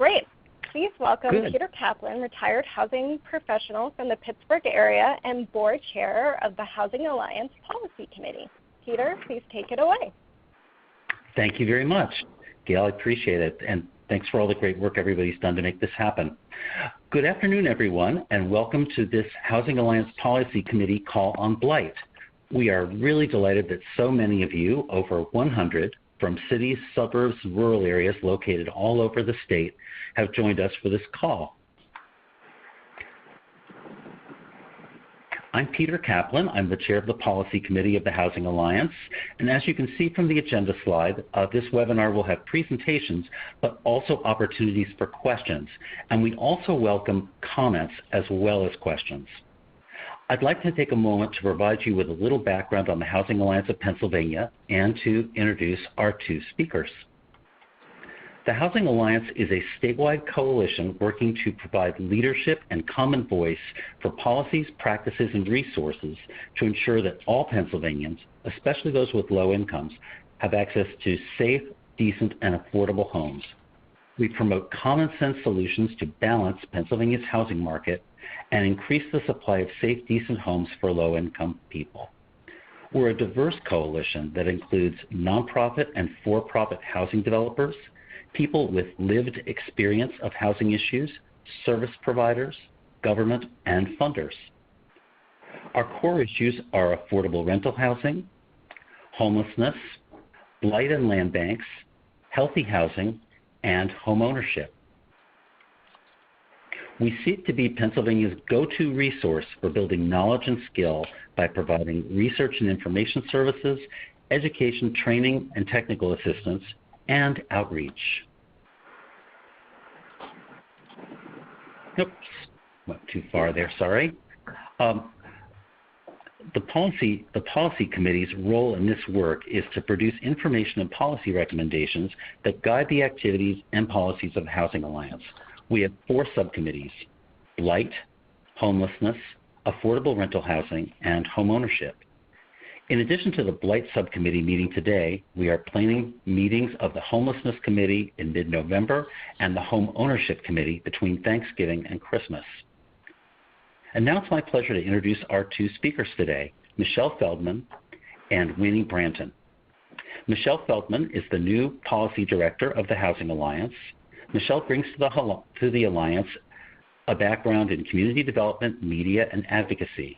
Great. Please welcome Good. Peter Kaplan, retired housing professional from the Pittsburgh area and board chair of the Housing Alliance Policy Committee. Peter, please take it away. Thank you very much, Gail. I appreciate it. And thanks for all the great work everybody's done to make this happen. Good afternoon, everyone, and welcome to this Housing Alliance Policy Committee call on blight. We are really delighted that so many of you, over 100, from cities, suburbs, rural areas located all over the state, have joined us for this call. I'm Peter Kaplan. I'm the chair of the Policy Committee of the Housing Alliance. And as you can see from the agenda slide, this webinar will have presentations, but also opportunities for questions. And we also welcome comments as well as questions. I'd like to take a moment to provide you with a little background on the Housing Alliance of Pennsylvania and to introduce our two speakers. The Housing Alliance is a statewide coalition working to provide leadership and common voice for policies, practices, and resources to ensure that all Pennsylvanians, especially those with low incomes, have access to safe, decent, and affordable homes. We promote common sense solutions to balance Pennsylvania's housing market and increase the supply of safe, decent homes for low-income people. We're a diverse coalition that includes nonprofit and for-profit housing developers, people with lived experience of housing issues, service providers, government, and funders. Our core issues are affordable rental housing, homelessness, blight and land banks, healthy housing, and home ownership. We seek to be Pennsylvania's go-to resource for building knowledge and skill by providing research and information services, education, training, and technical assistance, and outreach. Oops, went too far there, sorry. The policy committee's role in this work is to produce information and policy recommendations that guide the activities and policies of the Housing Alliance. We have 4 subcommittees: blight, homelessness, affordable rental housing, and home ownership. In addition to the blight subcommittee meeting today, we are planning meetings of the homelessness committee in mid-November and the home ownership committee between Thanksgiving and Christmas. And now it's my pleasure to introduce our 2 speakers today, Michelle Feldman and Winnie Branton. Michelle Feldman is the new policy director of the Housing Alliance. Michelle brings to the Alliance a background in community development, media, and advocacy.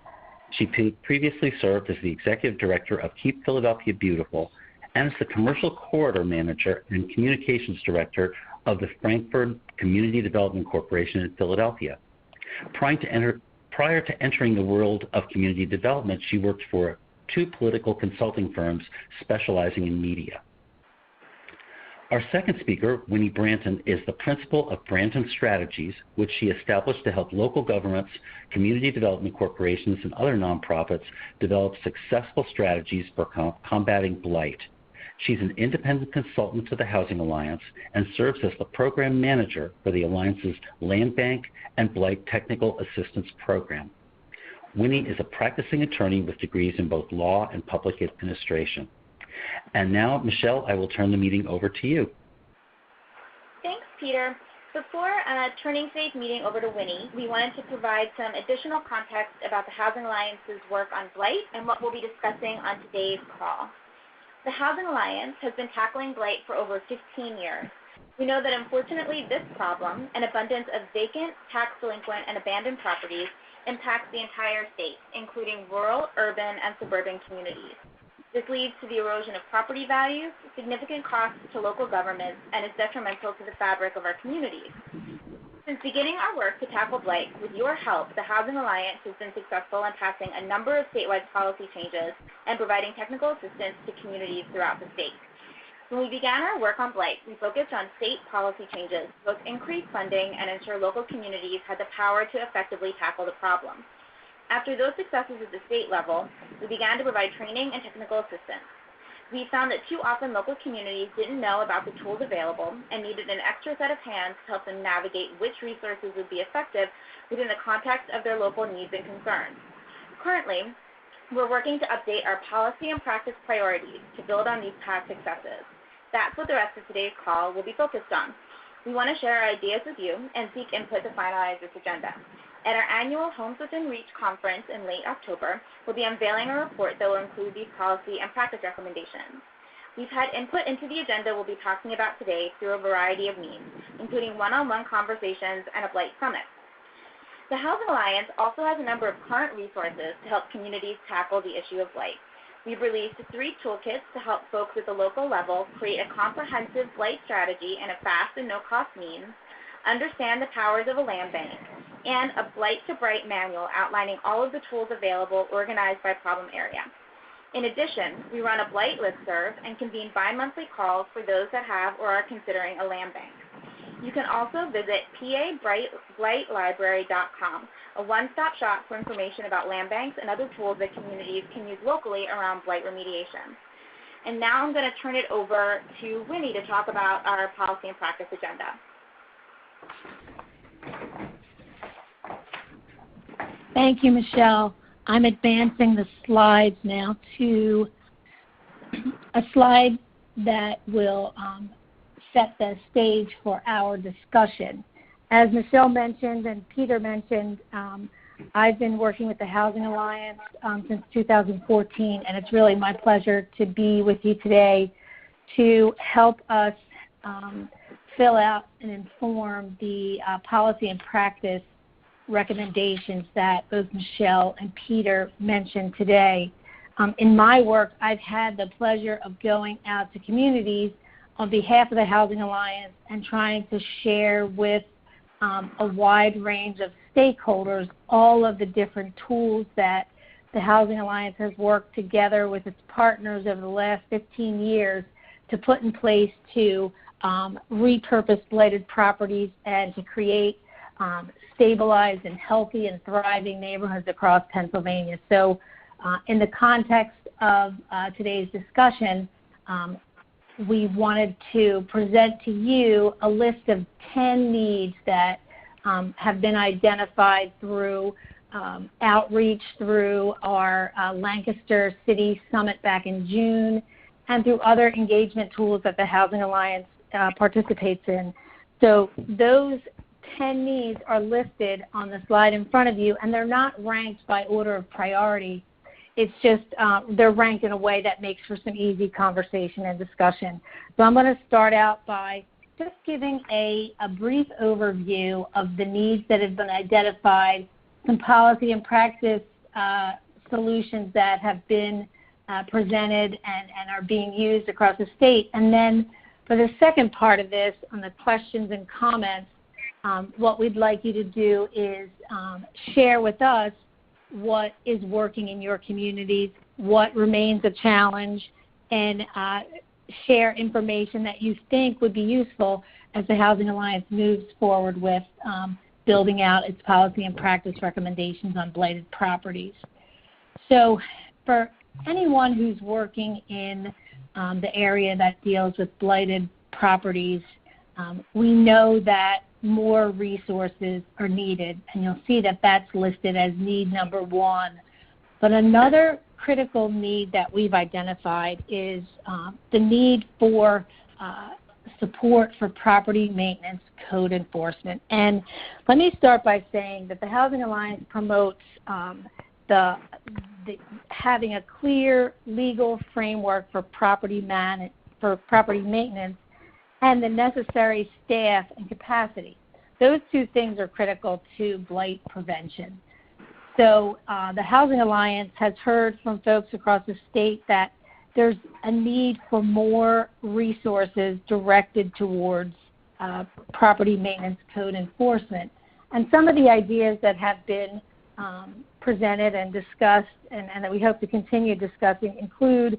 She previously served as the executive director of Keep Philadelphia Beautiful and as the commercial corridor manager and communications director of the Frankfurt Community Development Corporation in Philadelphia. Prior to entering the world of community development, she worked for 2 political consulting firms specializing in media. Our second speaker, Winnie Branton, is the principal of Branton Strategies, which she established to help local governments, community development corporations, and other nonprofits develop successful strategies for combating blight. She's an independent consultant to the Housing Alliance and serves as the program manager for the Alliance's Land Bank and Blight Technical Assistance Program. Winnie is a practicing attorney with degrees in both law and public administration. And now, Michelle, I will turn the meeting over to you. Thanks, Peter. Before turning today's meeting over to Winnie, we wanted to provide some additional context about the Housing Alliance's work on blight and what we'll be discussing on today's call. The Housing Alliance has been tackling blight for over 15 years. We know that unfortunately this problem, an abundance of vacant, tax delinquent, and abandoned properties, impacts the entire state, including rural, urban, and suburban communities. This leads to the erosion of property values, significant costs to local governments, and is detrimental to the fabric of our communities. Since beginning our work to tackle blight, with your help, the Housing Alliance has been successful in passing a number of statewide policy changes and providing technical assistance to communities throughout the state. When we began our work on blight, we focused on state policy changes to both increase funding and ensure local communities had the power to effectively tackle the problem. After those successes at the state level, we began to provide training and technical assistance. We found that too often local communities didn't know about the tools available and needed an extra set of hands to help them navigate which resources would be effective within the context of their local needs and concerns. Currently, we're working to update our policy and practice priorities to build on these past successes. That's what the rest of today's call will be focused on. We want to share our ideas with you and seek input to finalize this agenda. At our annual Homes Within Reach conference in late October, we'll be unveiling a report that will include these policy and practice recommendations. We've had input into the agenda we'll be talking about today through a variety of means, including one-on-one conversations and a Blight Summit. The Housing Alliance also has a number of current resources to help communities tackle the issue of blight. We've released 3 toolkits to help folks at the local level create a comprehensive blight strategy in a fast and no-cost means, understand the powers of a land bank, and a Blight to Bright manual outlining all of the tools available organized by problem area. In addition, we run a blight listserv and convene bi-monthly calls for those that have or are considering a land bank. You can also visit PABlightlibrary.com, a one-stop shop for information about land banks and other tools that communities can use locally around blight remediation. And now I'm going to turn it over to Winnie to talk about our policy and practice agenda. Thank you, Michelle. I'm advancing the slides now to a slide that will set the stage for our discussion. As Michelle mentioned and Peter mentioned, I've been working with the Housing Alliance since 2014, and it's really my pleasure to be with you today to help us fill out and inform the policy and practice recommendations that both Michelle and Peter mentioned today. In my work, I've had the pleasure of going out to communities on behalf of the Housing Alliance and trying to share with a wide range of stakeholders all of the different tools that the Housing Alliance has worked together with its partners over the last 15 years to put in place to repurpose blighted properties and to create stabilized and healthy and thriving neighborhoods across Pennsylvania. So in the context of today's discussion, we wanted to present to you a list of 10 needs that have been identified through outreach through our Lancaster City Summit back in June and through other engagement tools that the Housing Alliance participates in. So those 10 needs are listed on the slide in front of you, and they're not ranked by order of priority. It's just they're ranked in a way that makes for some easy conversation and discussion. So I'm going to start out by just giving a brief overview of the needs that have been identified, some policy and practice solutions that have been presented and are being used across the state. And then for the second part of this, on the questions and comments, what we'd like you to do is share with us what is working in your communities, what remains a challenge, and share information that you think would be useful as the Housing Alliance moves forward with building out its policy and practice recommendations on blighted properties. So for anyone who's working in the area that deals with blighted properties, we know that more resources are needed, and you'll see that that's listed as need number 1. But another critical need that we've identified is the need for support for property maintenance code enforcement. And let me start by saying that the Housing Alliance promotes having a clear legal framework for property maintenance and the necessary staff and capacity. Those two things are critical to blight prevention. So the Housing Alliance has heard from folks across the state that there's a need for more resources directed towards property maintenance code enforcement. And some of the ideas that have been presented and discussed and that we hope to continue discussing include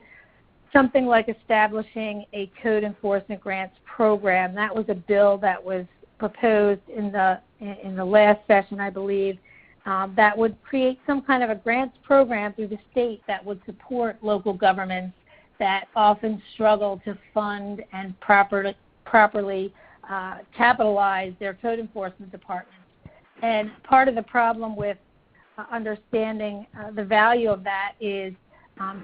something like establishing a code enforcement grants program. That was a bill that was proposed in the last session, I believe, that would create some kind of a grants program through the state that would support local governments that often struggle to fund and properly capitalize their code enforcement departments. And part of the problem with understanding the value of that is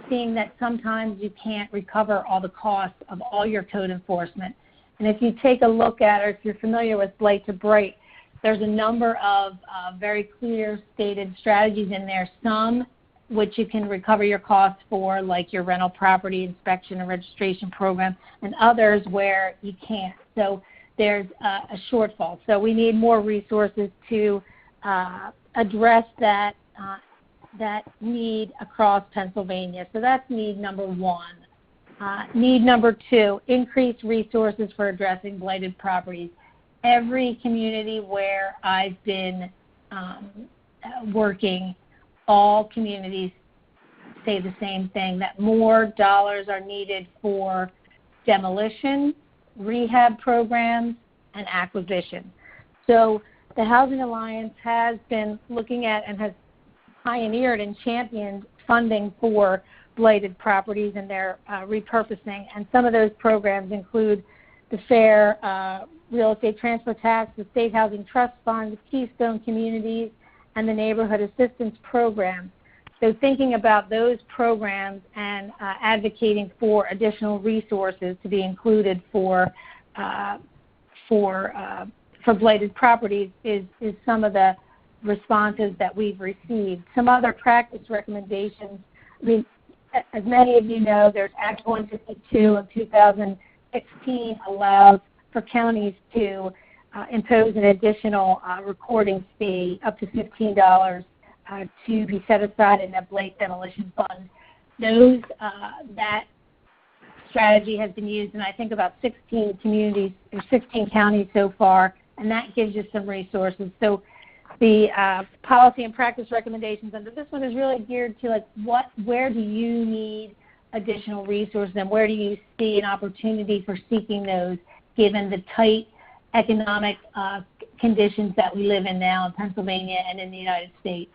seeing that sometimes you can't recover all the costs of all your code enforcement. And if you take a look at, or if you're familiar with Blight to Bright, there's a number of very clear stated strategies in there, some which you can recover your costs for, like your rental property inspection and registration program, and others where you can't. So there's a shortfall. So we need more resources to address that need across Pennsylvania. So that's need number one. Need number two, increased resources for addressing blighted properties. Every community where I've been working, all communities say the same thing, that more dollars are needed for demolition, rehab programs, and acquisition. So the Housing Alliance has been looking at and has pioneered and championed funding for blighted properties and their repurposing. And some of those programs include the Fair Real Estate Transfer Tax, the State Housing Trust Fund, Keystone Communities, and the Neighborhood Assistance Program. So thinking about those programs and advocating for additional resources to be included for blighted properties is some of the responses that we've received. Some other practice recommendations. I mean, as many of you know, there's Act 152 of 2016 allows for counties to impose an additional recording fee up to $15 to be set aside in a blight demolition fund. That strategy has been used in I think about 16 communities or 16 counties so far, and that gives you some resources. So the policy and practice recommendations under this one is really geared to like where do you need additional resources and where do you see an opportunity for seeking those given the tight economic conditions that we live in now in Pennsylvania and in the United States.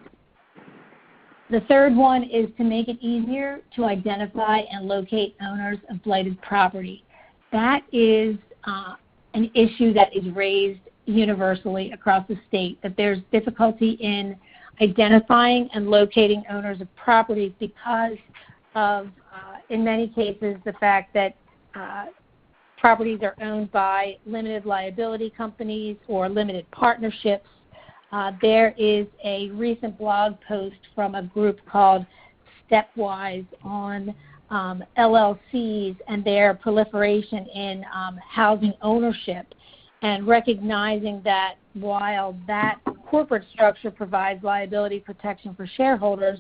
The third one is to make it easier to identify and locate owners of blighted property. That is an issue that is raised universally across the state, that there's difficulty in identifying and locating owners of properties because of, in many cases, the fact that properties are owned by limited liability companies or limited partnerships. There is a recent blog post from a group called Stepwise on LLCs and their proliferation in housing ownership, and recognizing that while that corporate structure provides liability protection for shareholders,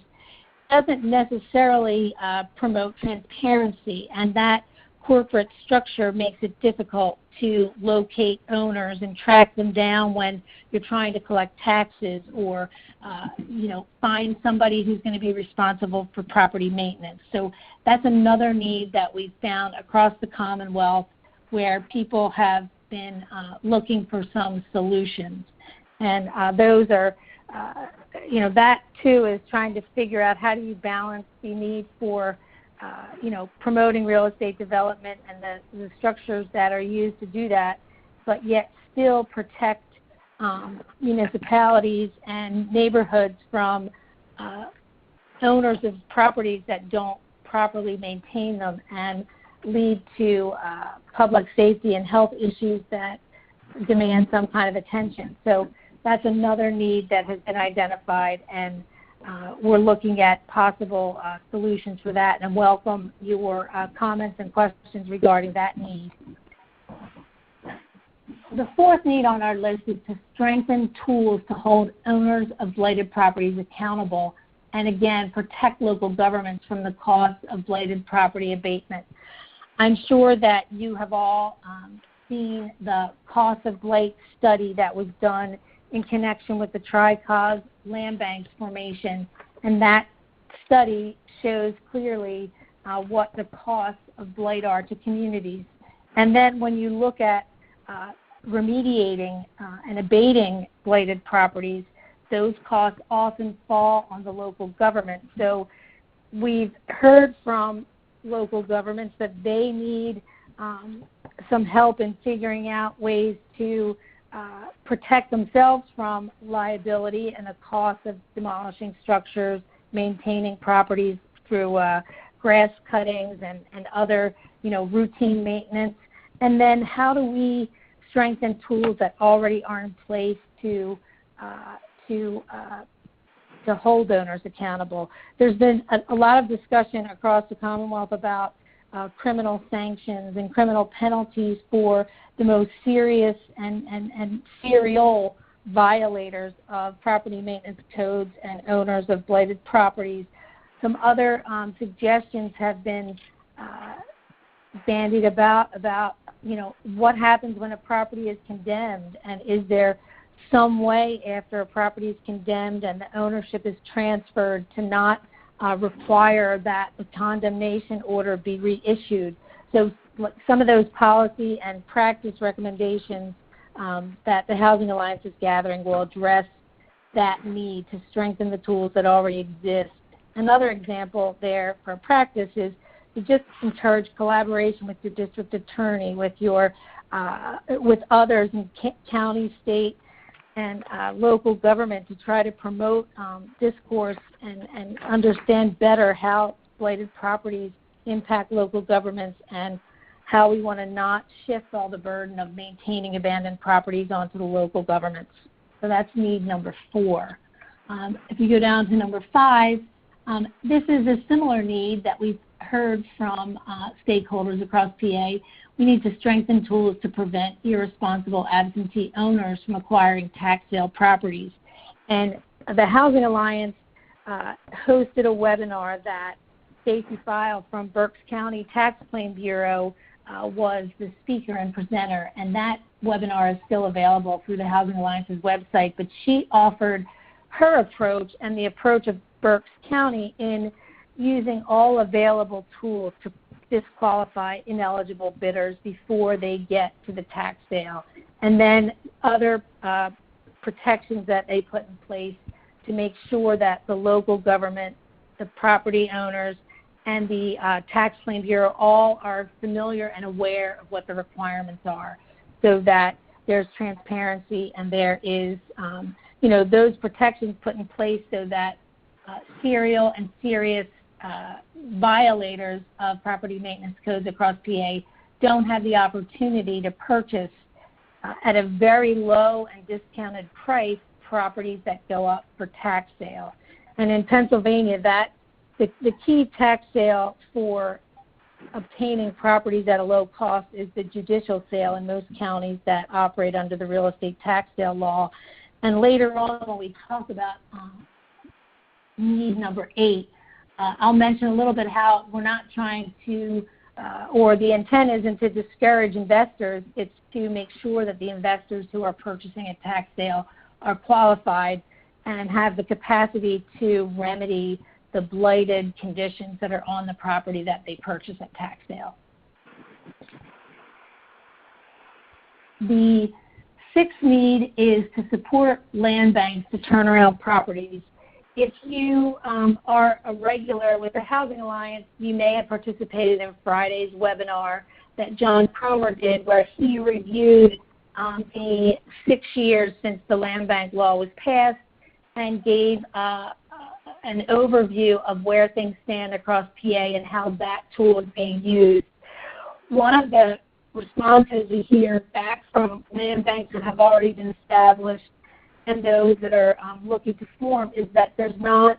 doesn't necessarily promote transparency, and that corporate structure makes it difficult to locate owners and track them down when you're trying to collect taxes or find somebody who's going to be responsible for property maintenance. So that's another need that we've found across the Commonwealth where people have been looking for some solutions. And those are, that too is trying to figure out how do you balance the need for promoting real estate development and the structures that are used to do that, but yet still protect municipalities and neighborhoods from owners of properties that don't properly maintain them and lead to public safety and health issues that demand some kind of attention. So that's another need that has been identified, and we're looking at possible solutions for that, and welcome your comments and questions regarding that need. The fourth need on our list is to strengthen tools to hold owners of blighted properties accountable and, again, protect local governments from the cost of blighted property abatement. I'm sure that you have all seen the cost of blight study that was done in connection with the Tri-Cause land banks formation, and that study shows clearly what the costs of blight are to communities. And then when you look at remediating and abating blighted properties, those costs often fall on the local government. So we've heard from local governments that they need some help in figuring out ways to protect themselves from liability and the cost of demolishing structures, maintaining properties through grass cuttings and other routine maintenance. And then how do we strengthen tools that already are in place to hold owners accountable? There's been a lot of discussion across the Commonwealth about criminal sanctions and criminal penalties for the most serious and serial violators of property maintenance codes and owners of blighted properties. Some other suggestions have been bandied about what happens when a property is condemned, and is there some way after a property is condemned and the ownership is transferred to not require that the condemnation order be reissued. So some of those policy and practice recommendations that the Housing Alliance is gathering will address that need to strengthen the tools that already exist. Another example there for practice is to just encourage collaboration with your district attorney, with your with others in county, state, and local government to try to promote discourse and understand better how blighted properties impact local governments and how we want to not shift all the burden of maintaining abandoned properties onto the local governments. So that's need number 4. If you go down to number 5, this is a similar need that we've heard from stakeholders across PA. We need to strengthen tools to prevent irresponsible absentee owners from acquiring tax sale properties. And the Housing Alliance hosted a webinar that Stacy File from Berks County Tax Claim Bureau was the speaker and presenter, and that webinar is still available through the Housing Alliance's website. But she offered her approach and the approach of Berks County in using all available tools to disqualify ineligible bidders before they get to the tax sale, and then other protections that they put in place to make sure that the local government, the property owners, and the Tax Claim Bureau all are familiar and aware of what the requirements are, so that there's transparency and there is, those protections put in place so that serial and serious violators of property maintenance codes across PA don't have the opportunity to purchase at a very low and discounted price properties that go up for tax sale. And in Pennsylvania, the key tax sale for obtaining properties at a low cost is the judicial sale in most counties that operate under the real estate tax sale law. And later on, when we talk about need number 8, I'll mention a little bit how we're not trying to, or the intent isn't to discourage investors. It's to make sure that the investors who are purchasing a tax sale are qualified and have the capacity to remedy the blighted conditions that are on the property that they purchase at tax sale. The 6th need is to support land banks to turn around properties. If you are a regular with the Housing Alliance, you may have participated in Friday's webinar that John Cromer did, where he reviewed the 6 years since the land bank law was passed and gave an overview of where things stand across PA and how that tool is being used. One of the responses we hear back from land banks that have already been established and those that are looking to form is that there's not,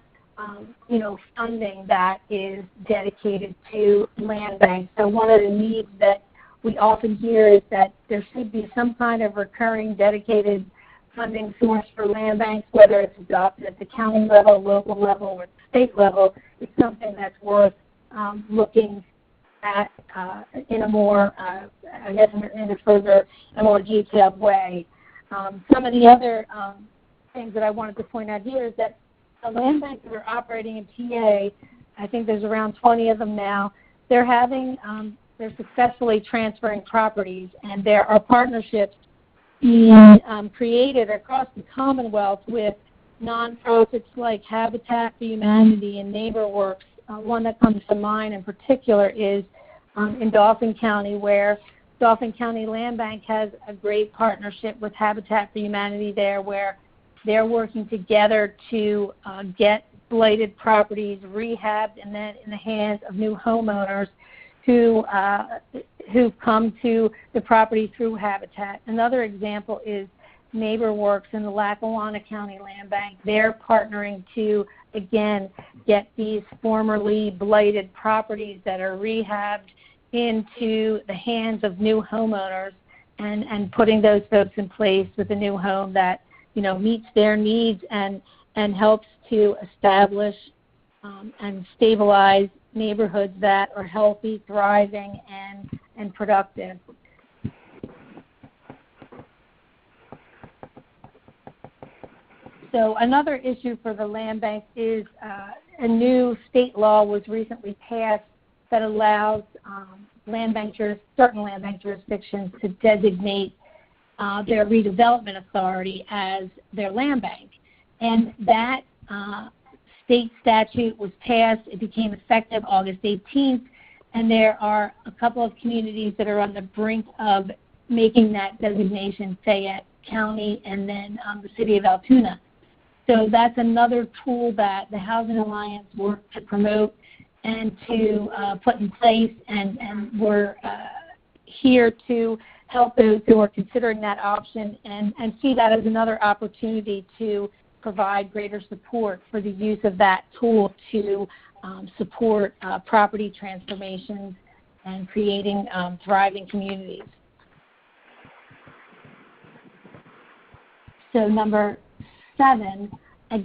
funding that is dedicated to land banks. So one of the needs that we often hear is that there should be some kind of recurring dedicated funding source for land banks, whether it's adopted at the county level, local level, or state level. It's something that's worth looking at in a more, in a more detailed way. Some of the other things that I wanted to point out here is that the land banks that are operating in PA, I think there's around 20 of them now, they're successfully transferring properties, and there are partnerships being created across the Commonwealth with nonprofits like Habitat for Humanity and NeighborWorks. One that comes to mind in particular is in Dauphin County, where Dauphin County Land Bank has a great partnership with Habitat for Humanity there, where they're working together to get blighted properties rehabbed and then in the hands of new homeowners who who've come to the property through Habitat. Another example is NeighborWorks in the Lackawanna County Land Bank. They're partnering to, again, get these formerly blighted properties that are rehabbed into the hands of new homeowners and putting those folks in place with a new home that, meets their needs and helps to establish and stabilize neighborhoods that are healthy, thriving, and productive. So another issue for the land bank is a new state law was recently passed that allows certain land bank jurisdictions to designate their redevelopment authority as their land bank. And that state statute was passed. It became effective August 18th, and there are a couple of communities that are on the brink of making that designation, Fayette County and then the city of Altoona. So that's another tool that the Housing Alliance worked to promote and to put in place, and we're here to help those who are considering that option and see that as another opportunity to provide greater support for the use of that tool to support property transformations and creating thriving communities. So number 7, I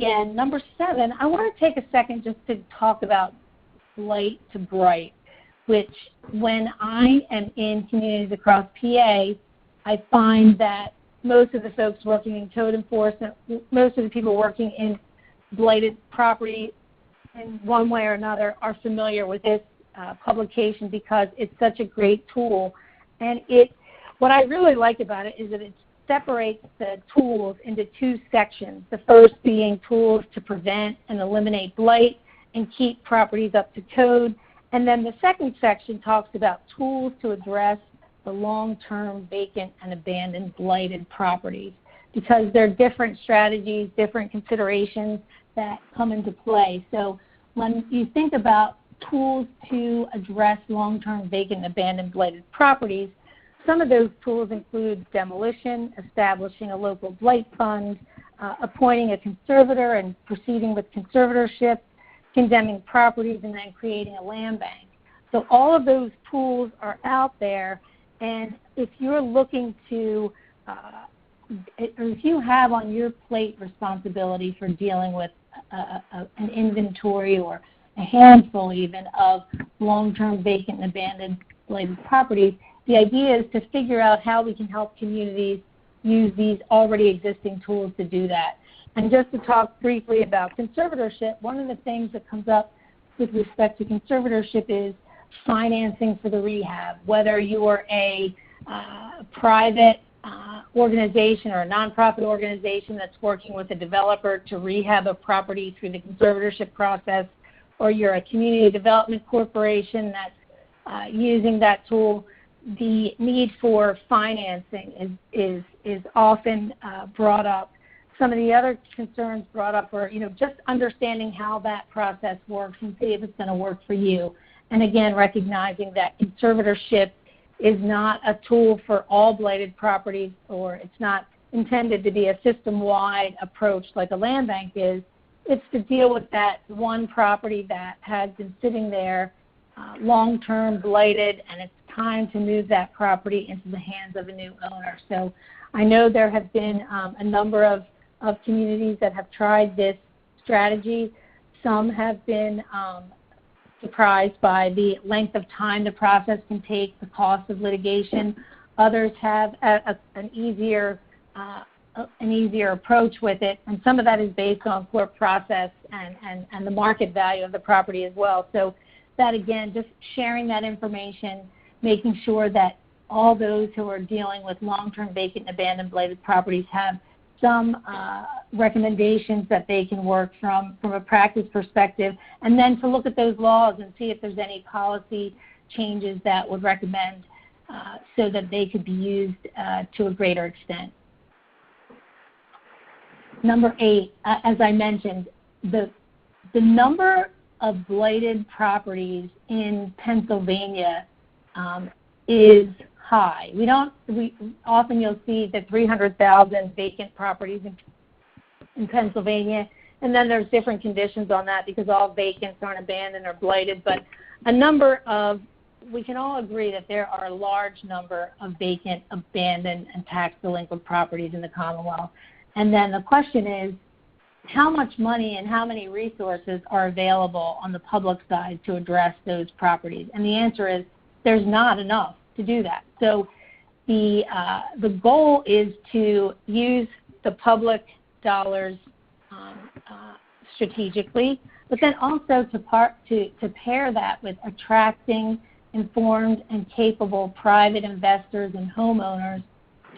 want to take a second just to talk about Blight to Bright, which when I am in communities across PA, I find that most of the folks working in code enforcement, most of the people working in blighted property in one way or another are familiar with this publication because it's such a great tool. And what I really like about it is that it separates the tools into 2 sections, the first being tools to prevent and eliminate blight and keep properties up to code. And then the second section talks about tools to address the long-term vacant and abandoned blighted properties, because there are different strategies, different considerations that come into play. So when you think about tools to address long-term vacant and abandoned blighted properties, some of those tools include demolition, establishing a local blight fund, appointing a conservator and proceeding with conservatorship, condemning properties, and then creating a land bank. So all of those tools are out there, and if you're looking to, or if you have on your plate responsibility for dealing with an inventory or a handful even of long-term vacant and abandoned blighted properties, the idea is to figure out how we can help communities use these already existing tools to do that. And just to talk briefly about conservatorship, one of the things that comes up with respect to conservatorship is financing for the rehab, whether you are a private organization or a nonprofit organization that's working with a developer to rehab a property through the conservatorship process, or you're a community development corporation that's using that tool. The need for financing is often brought up. Some of the other concerns brought up are, just understanding how that process works and see if it's going to work for you. And again, recognizing that conservatorship is not a tool for all blighted properties, or it's not intended to be a system-wide approach like a land bank is. It's to deal with that one property that has been sitting there long-term blighted, and it's time to move that property into the hands of a new owner. So I know there have been a number of communities that have tried this strategy. Some have been surprised by the length of time the process can take, the cost of litigation. Others have an easier approach with it, and some of that is based on court process and the market value of the property as well. So that, again, just sharing that information, making sure that all those who are dealing with long-term vacant and abandoned blighted properties have some recommendations that they can work from a practice perspective, and then to look at those laws and see if there's any policy changes that would recommend so that they could be used to a greater extent. Number 8, as I mentioned, the number of blighted properties in Pennsylvania is high. Often you'll see the 300,000 vacant properties in Pennsylvania, and then there's different conditions on that because all vacants aren't abandoned or blighted, but we can all agree that there are a large number of vacant, abandoned, and tax delinquent properties in the Commonwealth. And then the question is, how much money and how many resources are available on the public side to address those properties? And the answer is there's not enough to do that. So the goal is to use the public dollars strategically, but then also to pair that with attracting informed and capable private investors and homeowners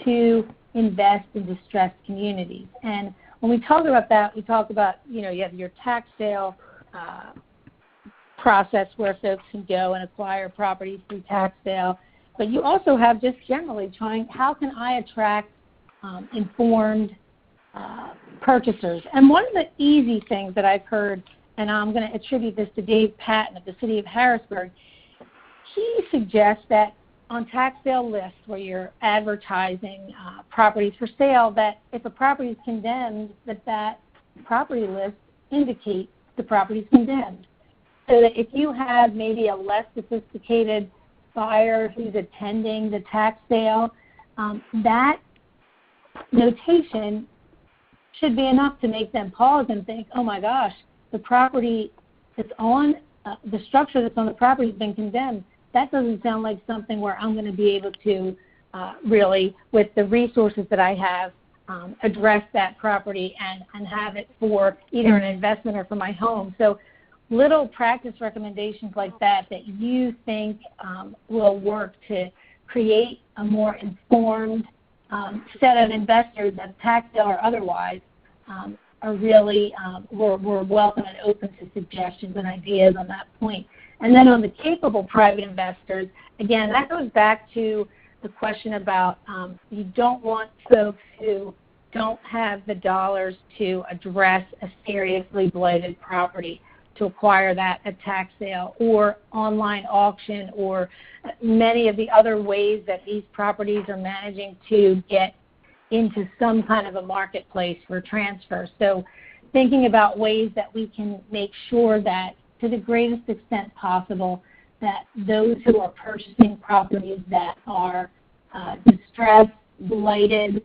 to invest in distressed communities. And when we talk about that, we talk about, you have your tax sale process where folks can go and acquire properties through tax sale, but you also have just generally how can I attract informed purchasers? And one of the easy things that I've heard, and I'm going to attribute this to Dave Patton of the City of Harrisburg, he suggests that on tax sale lists where you're advertising properties for sale, that if a property is condemned, that property list indicates the property is condemned. So that if you have maybe a less sophisticated buyer who's attending the tax sale, that notation should be enough to make them pause and think, oh my gosh, the property that's on, the structure that's on the property has been condemned. That doesn't sound like something where I'm going to be able to really, with the resources that I have, address that property and have it for either an investment or for my home. So little practice recommendations like that you think will work to create a more informed set of investors, that tax sale or otherwise, are really, we're welcome and open to suggestions and ideas on that point. And then on the capable private investors, again, that goes back to the question about you don't want folks who don't have the dollars to address a seriously blighted property, to acquire that at tax sale or online auction or many of the other ways that these properties are managing to get into some kind of a marketplace for transfer. So thinking about ways that we can make sure that to the greatest extent possible that those who are purchasing properties that are distressed, blighted,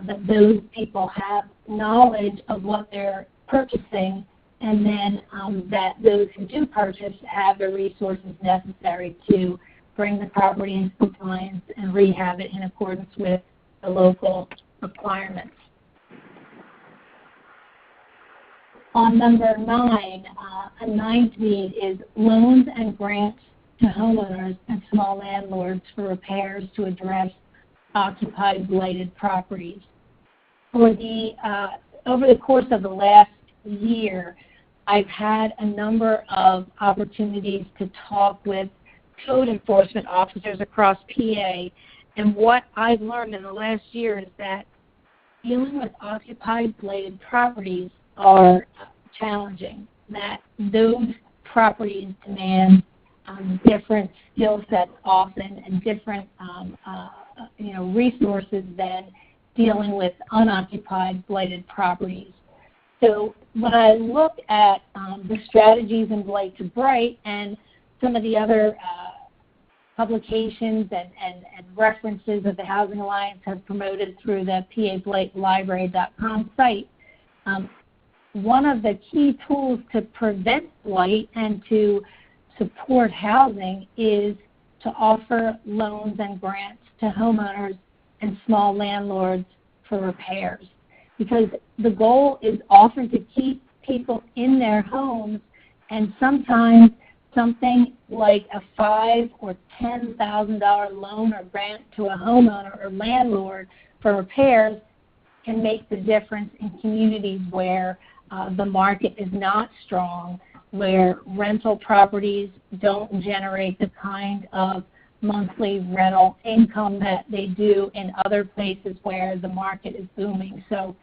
that those people have knowledge of what they're purchasing, and then that those who do purchase have the resources necessary to bring the property into compliance and rehab it in accordance with the local requirements. On number 9, a ninth need is loans and grants to homeowners and small landlords for repairs to address occupied blighted properties. Over the course of the last year, I've had a number of opportunities to talk with code enforcement officers across PA, and what I've learned in the last year is that dealing with occupied blighted properties are challenging, that those properties demand different skill sets often and different resources than dealing with unoccupied blighted properties. So when I look at the strategies in Blight to Bright and some of the other publications and references that the Housing Alliance has promoted through the PABlightLibrary.com site, one of the key tools to prevent blight and to support housing is to offer loans and grants to homeowners and small landlords for repairs. Because the goal is often to keep people in their homes, and sometimes something like a $5,000 or $10,000 loan or grant to a homeowner or landlord for repairs can make the difference in communities where the market is not strong, where rental properties don't generate the kind of monthly rental income that they do in other places where the market is booming. So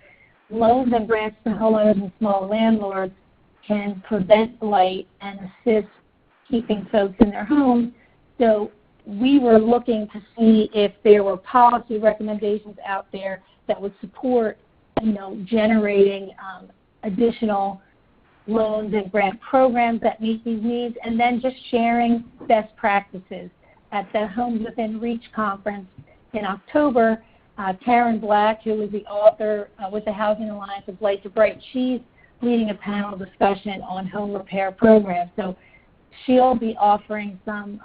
loans and grants to homeowners and small landlords can prevent blight and assist keeping folks in their homes. So we were looking to see if there were policy recommendations out there that would support, generating additional loans and grant programs that meet these needs, and then just sharing best practices. At the Homes Within Reach conference in October, Karen Black, who is the author with the Housing Alliance of Blight to Bright, she's leading a panel discussion on home repair programs. So she'll be offering some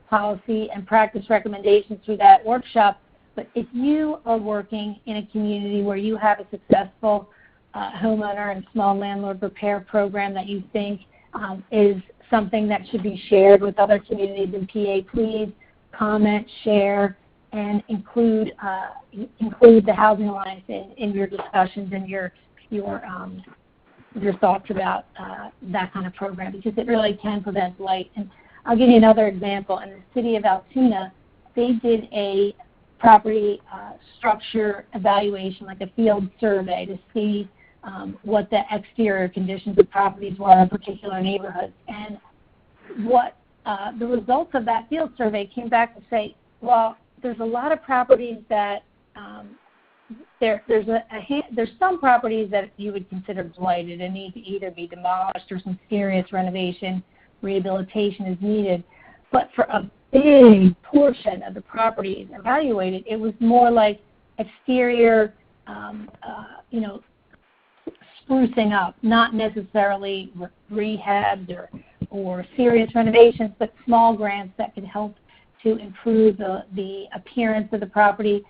policy and practice recommendations through that workshop. But if you are working in a community where you have a successful homeowner and small landlord repair program that you think is something that should be shared with other communities in PA, please comment, share, and include the Housing Alliance in your discussions and your thoughts about that kind of program, because it really can prevent blight. And I'll give you another example. In the city of Altoona, they did a property structure evaluation, like a field survey, to see what the exterior conditions of properties were in particular neighborhoods. And what the results of that field survey came back to say, well, there's a lot of properties that there's some properties that you would consider blighted and need to either be demolished or some serious renovation, rehabilitation is needed. But for a big portion of the properties evaluated, it was more like exterior, sprucing up, not necessarily rehabs or serious renovations, but small grants that could help to improve the appearance of the property,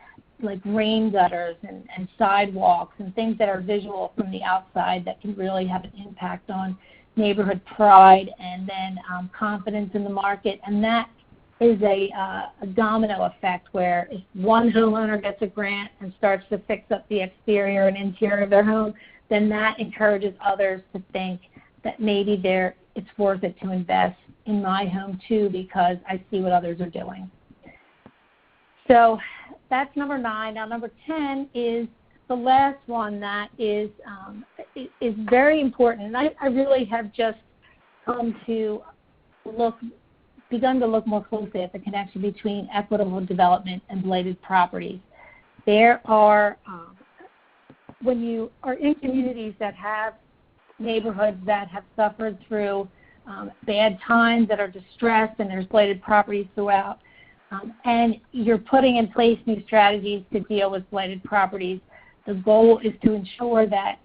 like rain gutters and sidewalks and things that are visual from the outside that can really have an impact on neighborhood pride and then confidence in the market. And that is a domino effect where if one homeowner gets a grant and starts to fix up the exterior and interior of their home, then that encourages others to think that maybe it's worth it to invest in my home too, because I see what others are doing. So that's number 9. Now number 10 is the last one that is very important. And I really have just begun to look more closely at the connection between equitable development and blighted properties. There are, when you are in communities that have neighborhoods that have suffered through bad times, that are distressed, and there's blighted properties throughout, and you're putting in place new strategies to deal with blighted properties, the goal is to ensure that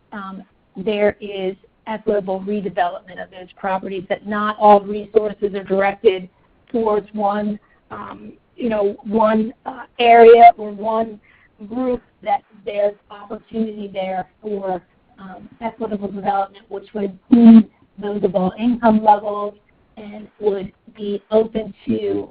there is equitable redevelopment of those properties, that not all resources are directed towards one area or one group, that there's opportunity there for equitable development, which would include those of all income levels and would be open to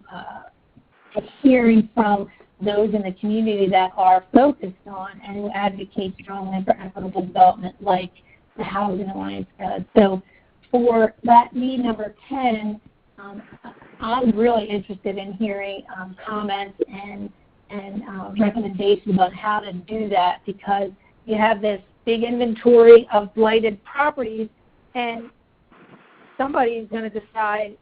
hearing from those in the community that are focused on and who advocate strongly for equitable development, like the Housing Alliance does. So for that need number 10, I'm really interested in hearing comments and recommendations on how to do that, because you have this big inventory of blighted properties, and somebody's going to decide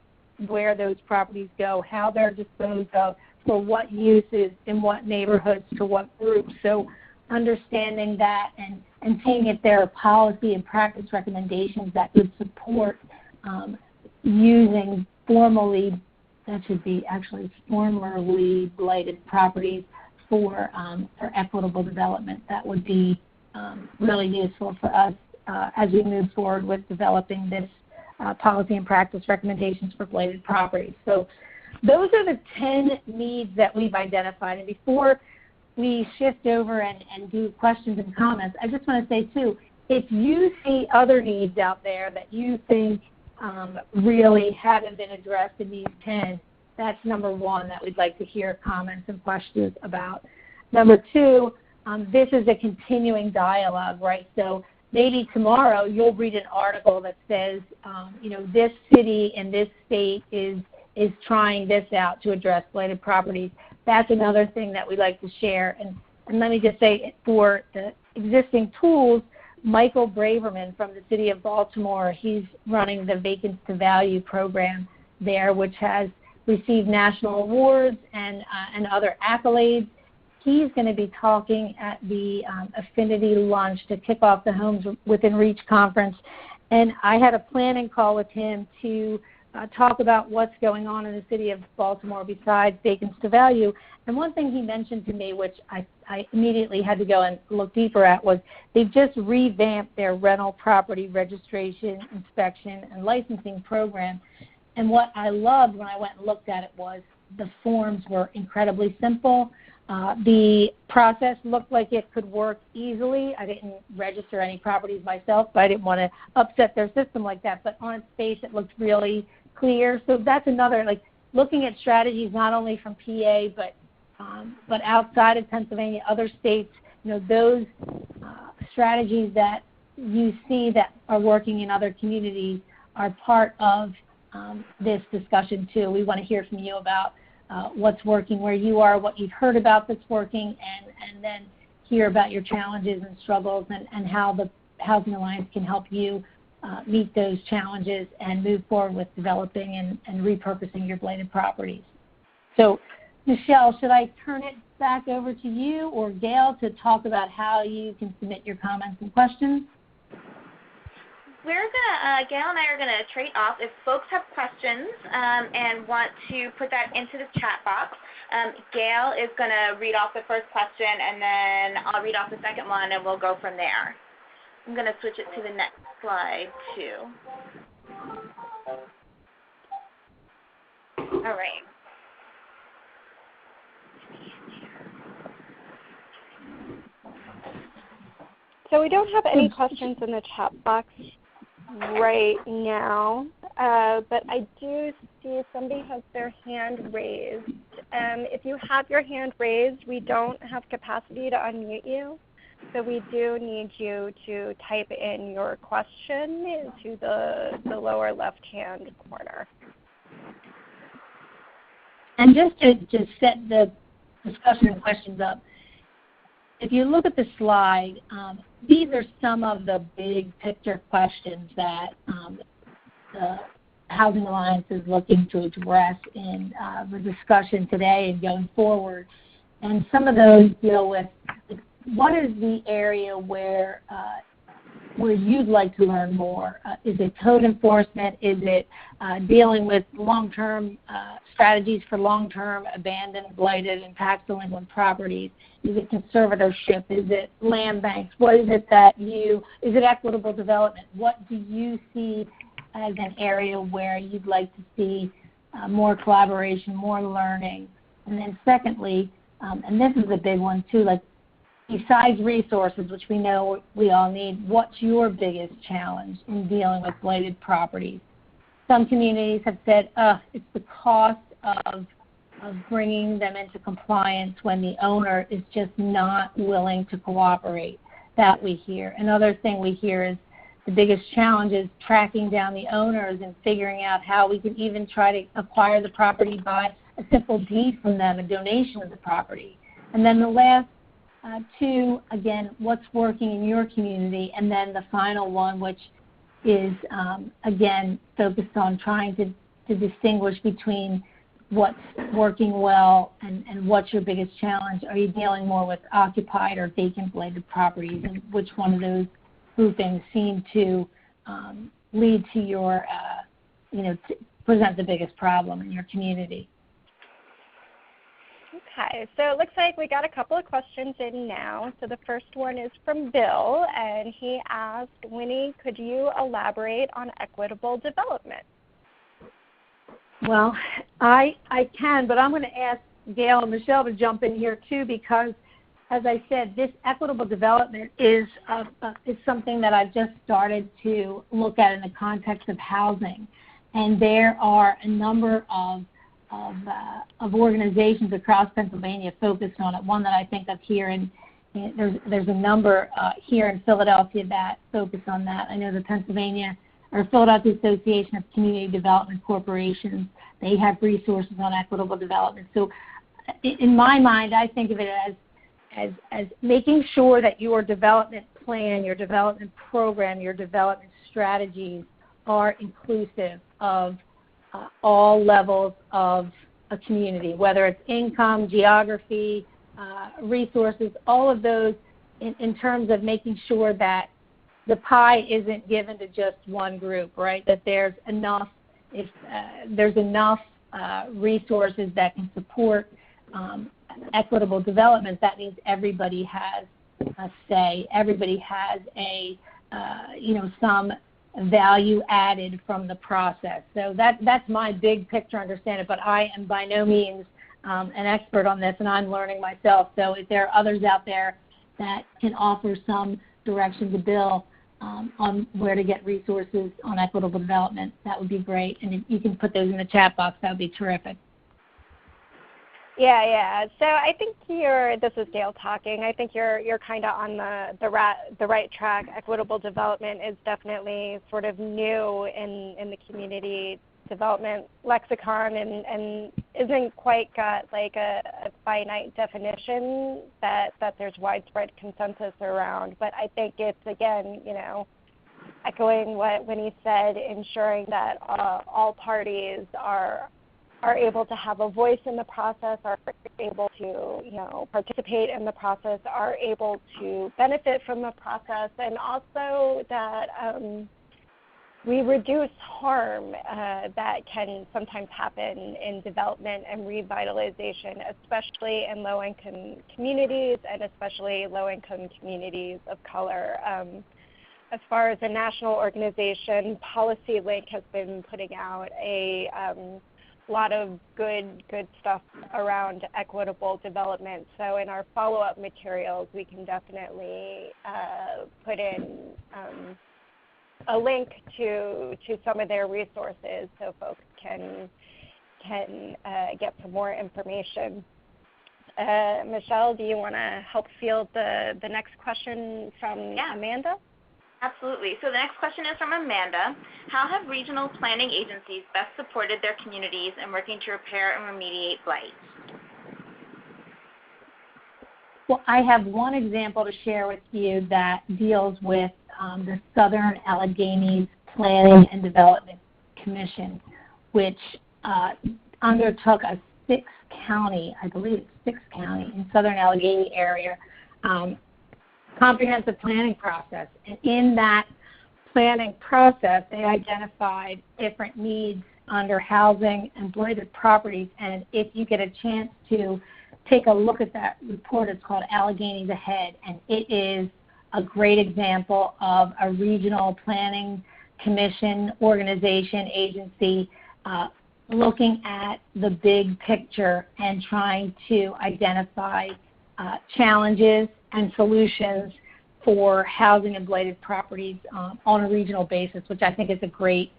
where those properties go, how they're disposed of, for what uses, in what neighborhoods, to what groups. So understanding that and seeing if there are policy and practice recommendations that would support using formerly blighted properties for equitable development. That would be really useful for us as we move forward with developing this policy and practice recommendations for blighted properties. So those are the 10 needs that we've identified. And before we shift over and do questions and comments, I just want to say, too, if you see other needs out there that you think really haven't been addressed in these 10, that's number 1 that we'd like to hear comments and questions about. Number 2, this is a continuing dialogue, right? So maybe tomorrow you'll read an article that says, this city and this state is trying this out to address blighted properties. That's another thing that we'd like to share. And let me just say, for the existing tools, Michael Braverman from the City of Baltimore, he's running the Vacants to Value program there, which has received national awards and other accolades. He's going to be talking at the Affinity Lunch to kick off the Homes Within Reach conference. And I had a planning call with him to talk about what's going on in the city of Baltimore besides vacants to value. And one thing he mentioned to me, which I immediately had to go and look deeper at, was they've just revamped their rental property registration, inspection, and licensing program. And what I loved when I went and looked at it was the forms were incredibly simple. The process looked like it could work easily. I didn't register any properties myself, but I didn't want to upset their system like that. But on its face, it looked really clear. So that's another, like, looking at strategies not only from PA, but outside of Pennsylvania, other states, those strategies that you see that are working in other communities are part of this discussion too. We want to hear from you about what's working where you are, what you've heard about that's working, and then hear about your challenges and struggles and how the Housing Alliance can help you meet those challenges and move forward with developing and repurposing your blighted properties. So, Michelle, should I turn it back over to you or Gail to talk about how you can submit your comments and questions? We're gonna, Gail and I are gonna trade off. If folks have questions and want to put that into the chat box, Gail is gonna read off the first question, and then I'll read off the second one, and we'll go from there. I'm gonna switch it to the next slide too. All right. So we don't have any questions in the chat box right now, but I do see somebody has their hand raised. If you have your hand raised, we don't have capacity to unmute you, so we do need you to type in your question to the lower left-hand corner. And just to set the discussion and questions up, if you look at the slide, these are some of the big picture questions that the Housing Alliance is looking to address in the discussion today and going forward. And some of those deal with what is the area where you'd like to learn more? Is it code enforcement? Is it dealing with long-term strategies for long-term abandoned, blighted, and tax delinquent properties? Is it conservatorship? Is it land banks? What is it is it equitable development? What do you see as an area where you'd like to see more collaboration, more learning? And then secondly, and this is a big one too, like besides resources, which we know we all need, what's your biggest challenge in dealing with blighted properties? Some communities have said, it's the cost of bringing them into compliance when the owner is just not willing to cooperate. That we hear. Another thing we hear is the biggest challenge is tracking down the owners and figuring out how we can even try to acquire the property by a simple deed from them, a donation of the property. And then the last two, again, what's working in your community, and then the final one, which is, again, focused on trying to distinguish between what's working well and what's your biggest challenge. Are you dealing more with occupied or vacant blighted properties, and which one of those groupings seem to lead to your, present the biggest problem in your community? Okay, so it looks like we got a couple of questions in now. So the first one is from Bill, and he asked, Winnie, could you elaborate on equitable development? Well, I can, but I'm going to ask Gail and Michelle to jump in here too, because, as I said, this equitable development is something that I've just started to look at in the context of housing, and there are a number of organizations across Pennsylvania focused on it. One that I think of here, and there's a number here in Philadelphia that focus on that. I know the Philadelphia Association of Community Development Corporations, they have resources on equitable development. So in my mind, I think of it as making sure that your development plan, your development program, your development strategies are inclusive of all levels of a community, whether it's income, geography, resources, all of those in terms of making sure that the pie isn't given to just one group, right? That there's enough, if there's enough resources that can support equitable development. That means everybody has a say, everybody has a some value added from the process. So that's my big picture understanding, but I am by no means an expert on this, and I'm learning myself. So if there are others out there that can offer some direction to Bill on where to get resources on equitable development, that would be great. And if you can put those in the chat box, that would be terrific. Yeah. So I think this is Gail talking. I think you're kind of on the right track. Equitable development is definitely sort of new in the community development lexicon and isn't quite got like a finite definition that there's widespread consensus around. But I think it's, again, echoing what Winnie said, ensuring that all parties are able to have a voice in the process, are able to participate in the process, are able to benefit from the process, and also that we reduce harm that can sometimes happen in development and revitalization, especially in low-income communities and especially low-income communities of color. As far as a national organization, PolicyLink has been putting out a lot of good stuff around equitable development. So in our follow-up materials, we can definitely put in a link to some of their resources so folks can get some more information. Michelle, do you want to help field the next question from Amanda? Absolutely. So the next question is from Amanda. How have regional planning agencies best supported their communities in working to repair and remediate blight? Well, I have one example to share with you that deals with the Southern Alleghenies Planning and Development Commission, which undertook a six-county in Southern Allegheny area comprehensive planning process. And in that planning process, they identified different needs under housing and blighted properties. And if you get a chance to take a look at that report, it's called Alleghenies Ahead, and it is a great example of a regional planning commission, organization, agency looking at the big picture and trying to identify challenges and solutions for housing and blighted properties on a regional basis, which I think is a great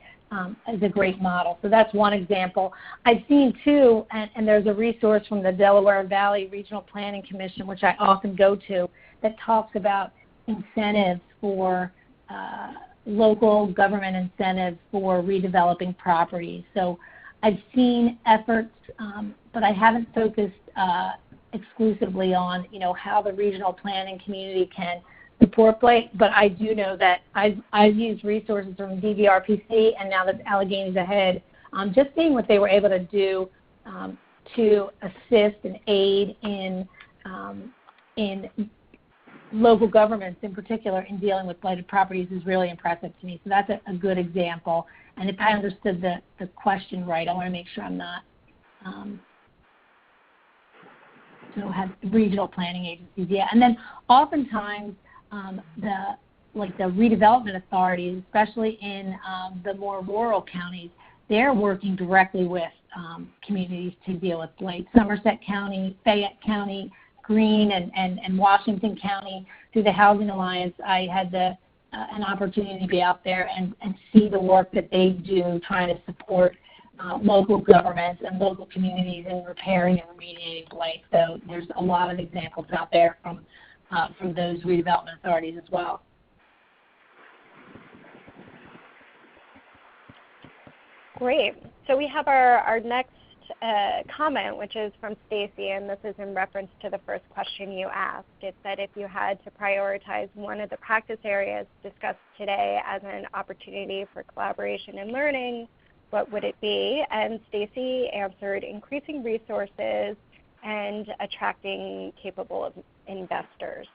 model. So that's one example. I've seen too, and there's a resource from the Delaware Valley Regional Planning Commission, which I often go to, that talks about incentives for local government incentives for redeveloping properties. So I've seen efforts, but I haven't focused exclusively on how the regional planning community can support blight, but I do know that I've used resources from DVRPC and now that's Alleghenies Ahead, just seeing what they were able to do to assist and aid in local governments in particular in dealing with blighted properties is really impressive to me. So that's a good example. And if I understood the question right, I want to make sure I'm not have regional planning agencies, and then oftentimes the redevelopment authorities, especially in the more rural counties, they're working directly with communities to deal with blight. Somerset County, Fayette County, Greene, and Washington County through the Housing Alliance. I had an opportunity to be out there and see the work that they do trying to support local governments and local communities in repairing and remediating blight. So there's a lot of examples out there from those redevelopment authorities as well. Great. So we have our next comment, which is from Stacy, and this is in reference to the first question you asked. It said if you had to prioritize one of the practice areas discussed today as an opportunity for collaboration and learning, what would it be? And Stacy answered increasing resources and attracting capable investors.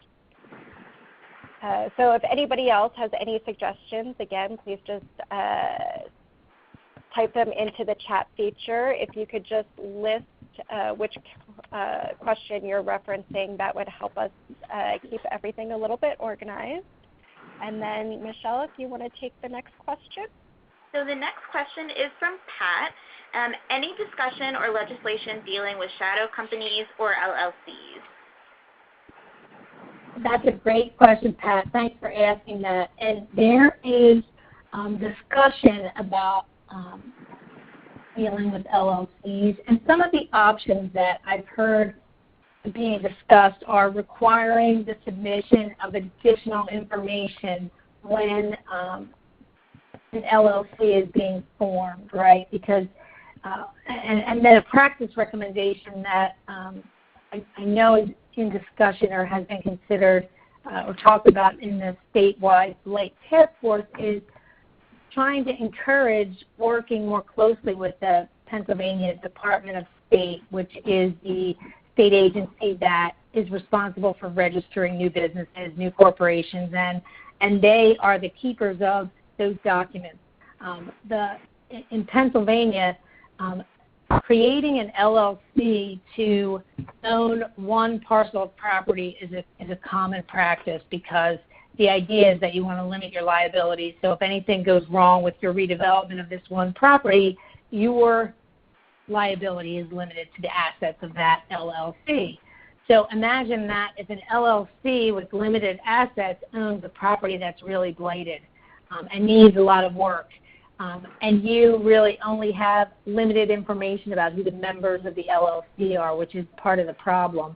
So if anybody else has any suggestions, again, please just type them into the chat feature. If you could just list which question you're referencing, that would help us keep everything a little bit organized. And then, Michelle, if you want to take the next question. So the next question is from Pat. Any discussion or legislation dealing with shadow companies or LLCs? That's a great question, Pat. Thanks for asking that. And there is discussion about dealing with LLCs, and some of the options that I've heard being discussed are requiring the submission of additional information when an LLC is being formed, right? Because and then a practice recommendation that I know is in discussion or has been considered or talked about in the statewide Blight Task Force is trying to encourage working more closely with the Pennsylvania Department of State, which is the state agency that is responsible for registering new businesses, new corporations, and they are the keepers of those documents. In Pennsylvania, creating an LLC to own one parcel of property is a common practice because the idea is that you want to limit your liability. So if anything goes wrong with your redevelopment of this one property, your liability is limited to the assets of that LLC. So imagine that if an LLC with limited assets owns a property that's really blighted and needs a lot of work, and you really only have limited information about who the members of the LLC are, which is part of the problem,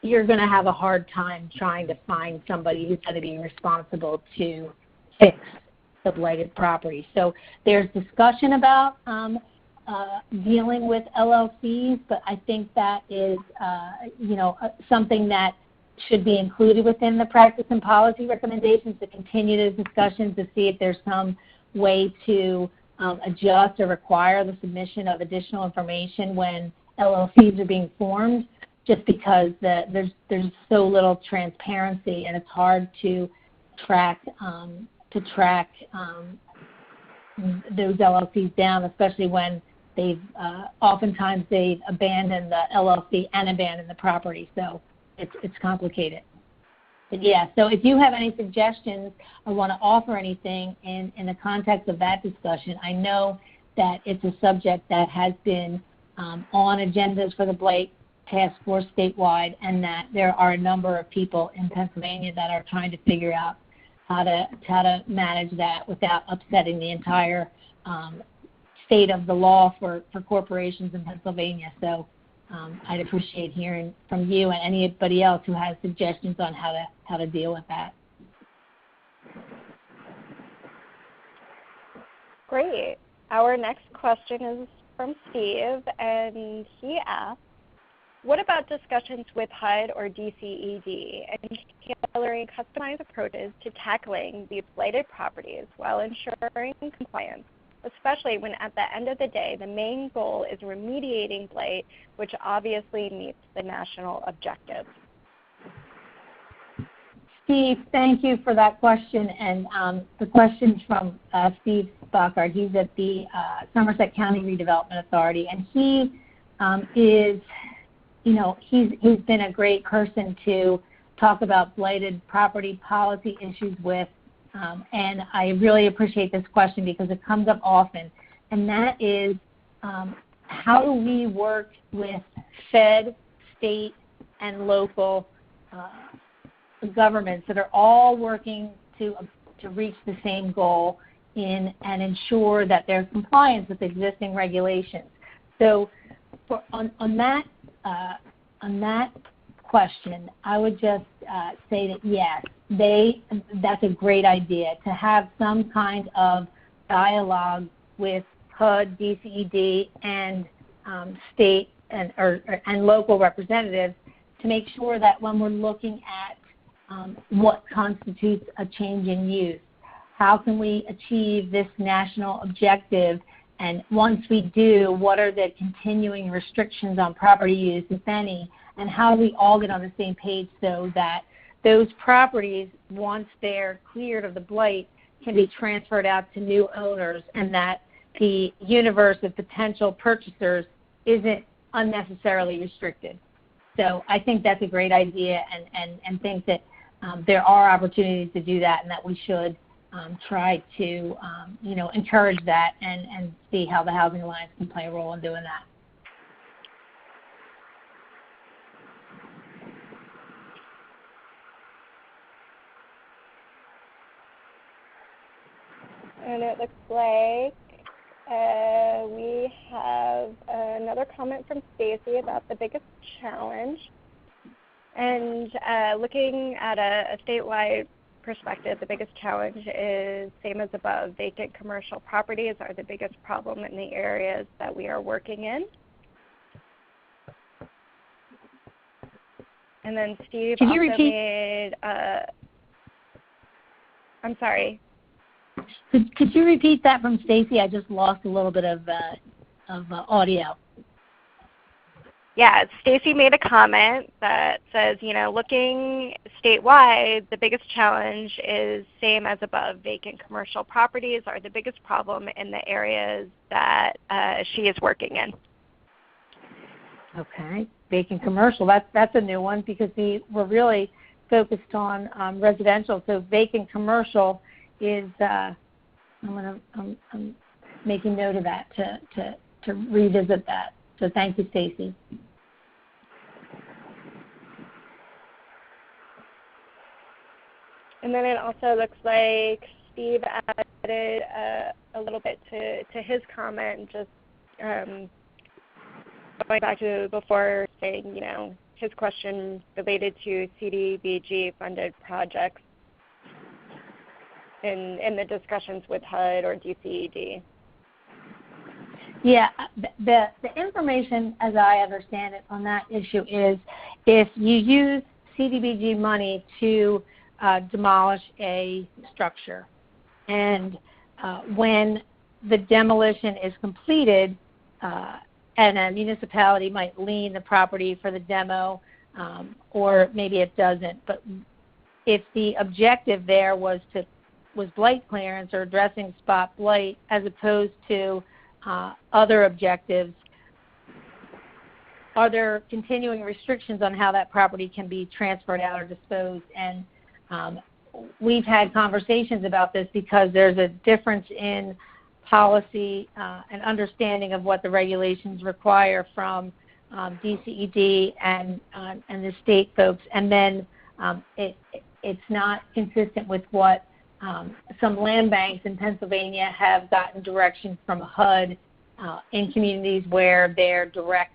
you're going to have a hard time trying to find somebody who's going to be responsible to fix the blighted property. So there's discussion about dealing with LLCs, but I think that is, something that should be included within the practice and policy recommendations to continue those discussions to see if there's some way to adjust or require the submission of additional information when LLCs are being formed, just because there's so little transparency and it's hard to track those LLCs down, especially when oftentimes they've abandoned the LLC and abandoned the property. So it's complicated. But yeah, so if you have any suggestions or want to offer anything in the context of that discussion, I know that it's a subject that has been on agendas for the Blight Task Force statewide, and that there are a number of people in Pennsylvania that are trying to figure out how to manage that without upsetting the entire state of the law for corporations in Pennsylvania. So I'd appreciate hearing from you and anybody else who has suggestions on how to deal with that. Great. Our next question is from Steve, and he asks, what about discussions with HUD or DCED and tailoring customized approaches to tackling these blighted properties while ensuring compliance, especially when at the end of the day the main goal is remediating blight, which obviously meets the national objectives? Steve, thank you for that question. And the question's from Steve Spockard. He's at the Somerset County Redevelopment Authority, and he is, he's been a great person to talk about blighted property policy issues with. And I really appreciate this question because it comes up often, and that is how do we work with Fed, state, and local governments that are all working to reach the same goal and ensure that there's compliance with existing regulations. So on that question, I would just say that yes, that's a great idea to have some kind of dialogue with HUD, DCED, and state and local representatives to make sure that when we're looking at what constitutes a change in use, how can we achieve this national objective And once we do, what are the continuing restrictions on property use, if any, and how do we all get on the same page so that those properties, once they're cleared of the blight, can be transferred out to new owners, and that the universe of potential purchasers isn't unnecessarily restricted. So I think that's a great idea, and think that there are opportunities to do that, and that we should try to encourage that and see how the Housing Alliance can play a role in doing that. And it looks like we have another comment from Stacy about the biggest challenge. And looking at a statewide perspective, the biggest challenge is same as above. Vacant commercial properties are the biggest problem in the areas that we are working in. And then Steve Can you also repeat? made, I'm sorry. Could you repeat that from Stacy? I just lost a little bit of audio. Yeah, Stacy made a comment that says, looking statewide, the biggest challenge is same as above. Vacant commercial properties are the biggest problem in the areas that she is working in. Okay, vacant commercial. That's a new one because we're really focused on residential. So vacant commercial is I'm making note of that to revisit that. So thank you, Stacy. And then it also looks like Steve added a little bit to his comment, just going back to before saying, his question related to CDBG funded projects in the discussions with HUD or DCED. Yeah, the information, as I understand it, on that issue is if you use CDBG money to demolish a structure, and when the demolition is completed, and a municipality might lien the property for the demo, or maybe it doesn't, but if the objective there was blight clearance or addressing spot blight as opposed to other objectives, are there continuing restrictions on how that property can be transferred out or disposed? And we've had conversations about this because there's a difference in policy and understanding of what the regulations require from DCED and the state folks, and then it's not consistent with what some land banks in Pennsylvania have gotten direction from HUD in communities where they're direct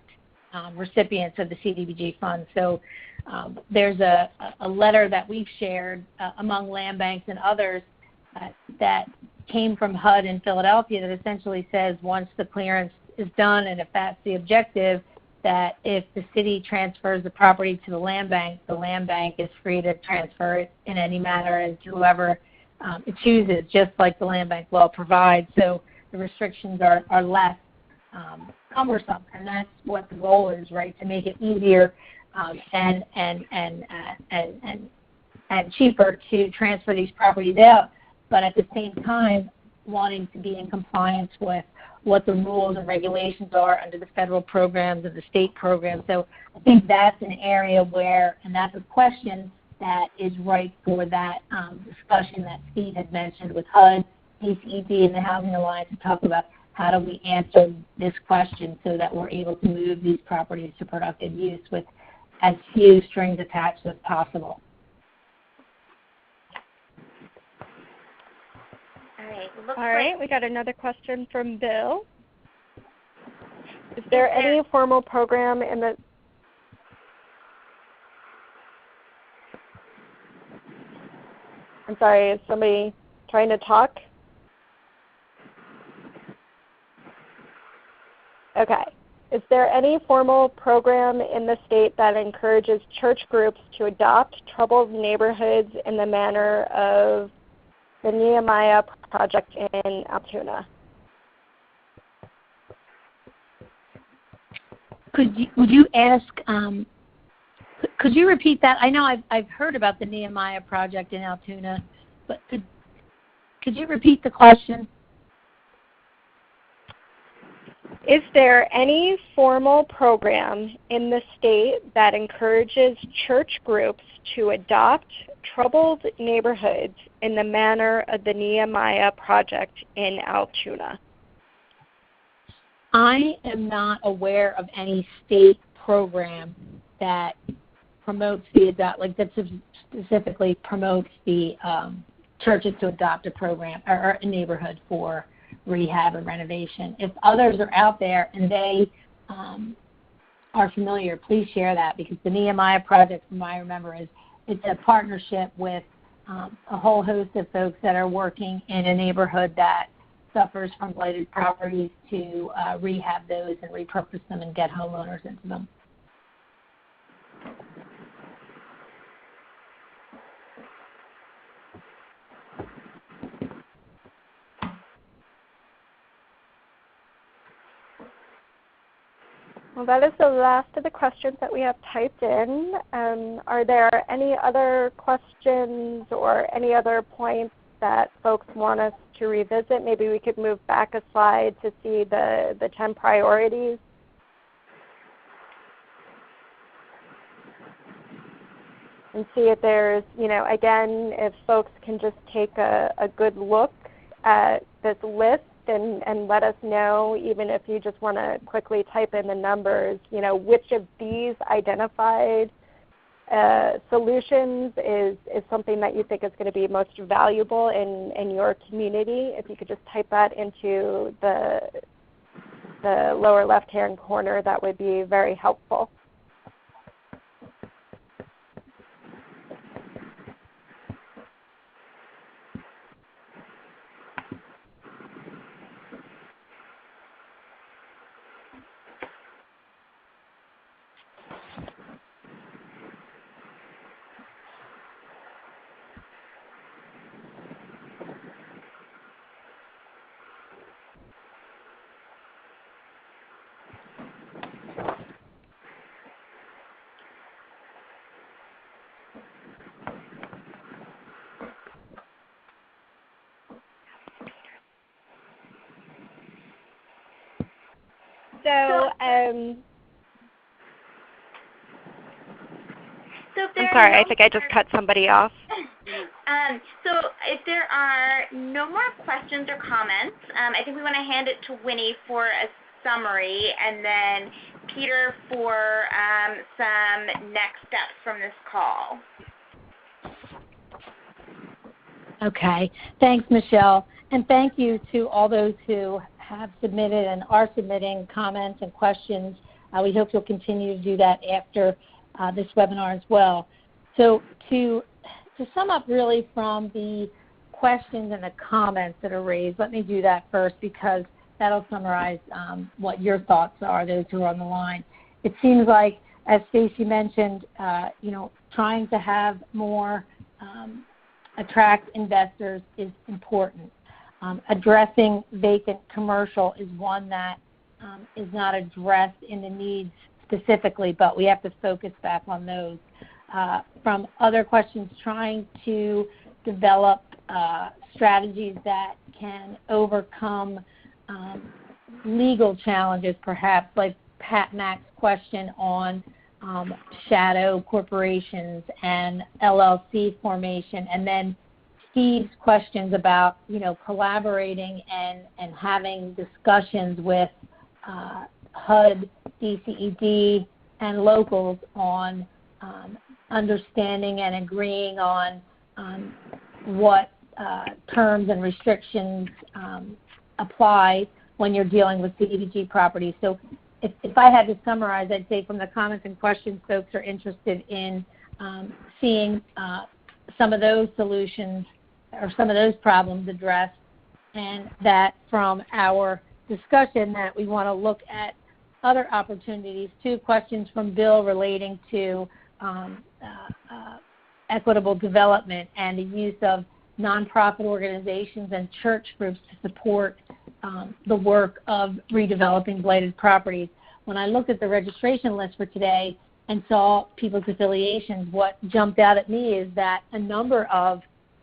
recipients of the CDBG funds. So there's a letter that we've shared among land banks and others that came from HUD in Philadelphia that essentially says once the clearance is done, and if that's the objective, that if the city transfers the property to the land bank is free to transfer it in any manner and to whoever it chooses, just like the land bank law provides. So the restrictions are less cumbersome, and that's what the goal is, right? To make it easier and cheaper to transfer these properties out, but at the same time wanting to be in compliance with what the rules and regulations are under the federal programs and the state programs. So I think that's an area where, and that's a question that is right for that discussion that Steve had mentioned with HUD, DCED, and the Housing Alliance to talk about how do we answer this question so that we're able to move these properties to productive use with as few strings attached as possible. All right, we got another question from Bill. Is there any formal program in the... I'm sorry, is somebody trying to talk? Okay. Is there any formal program in the state that encourages church groups to adopt troubled neighborhoods in the manner of the Nehemiah Project in Altoona? would you ask, could you repeat that? I know I've heard about the Nehemiah project in Altoona, but could you repeat the question? Is there any formal program in the state that encourages church groups to adopt troubled neighborhoods in the manner of the Nehemiah project in Altoona? I am not aware of any state program that promotes that specifically promotes the churches to adopt a program or a neighborhood for rehab and renovation. If others are out there and they are familiar, please share that, because the Nehemiah project, from what I remember, it's a partnership with a whole host of folks that are working in a neighborhood that suffers from blighted properties to rehab those and repurpose them and get homeowners into them. Well, that is the last of the questions that we have typed in. Are there any other questions or any other points that folks want us to revisit? Maybe we could move back a slide to see the 10 priorities. And see if there's, again, if folks can just take a good look at this list and let us know, even if you just want to quickly type in the numbers, which of these identified solutions is something that you think is going to be most valuable in your community. If you could just type that into the lower left-hand corner, that would be very helpful. I'm sorry, I think I just cut somebody off. So if there are no more questions or comments, I think we want to hand it to Winnie for a summary, and then Peter for some next steps from this call. Okay. Thanks, Michelle. And thank you to all those who have submitted and are submitting comments and questions. We hope you'll continue to do that after this webinar as well. So to sum up really from the questions and the comments that are raised, let me do that first, because that'll summarize what your thoughts are, those who are on the line. It seems like, as Stacy mentioned, trying to have more attract investors is important. Addressing vacant commercial is one that is not addressed in the needs specifically, but we have to focus back on those. From other questions, trying to develop strategies that can overcome legal challenges, perhaps, like Pat Mack's question on shadow corporations and LLC formation, and then Steve's questions about, collaborating and having discussions with HUD, DCED, and locals on understanding and agreeing on what terms and restrictions apply when you're dealing with CDBG properties. So if I had to summarize, I'd say from the comments and questions, folks are interested in seeing some of those solutions or some of those problems addressed, and that from our discussion that we want to look at other opportunities. Two questions from Bill relating to equitable development and the use of nonprofit organizations and church groups to support the work of redeveloping blighted properties. when I looked at the registration list for today and saw people's affiliations, what jumped out at me is that a number of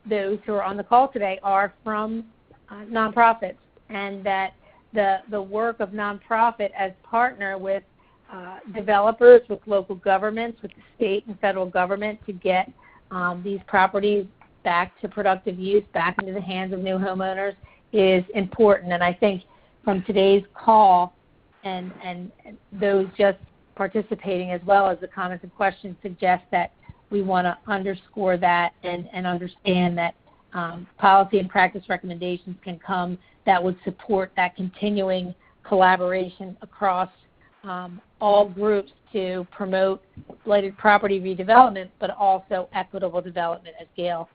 those who are on the call today are from nonprofits, and that the work of nonprofit as partner with developers, with local governments, with the state and federal government to get these properties back to productive use, back into the hands of new homeowners is important. And I think from today's call and those just participating, as well as the comments and questions, suggest that we want to underscore that and understand that policy and practice recommendations can come that would support that continuing collaboration across all groups to promote blighted property redevelopment, but also equitable development, as Gail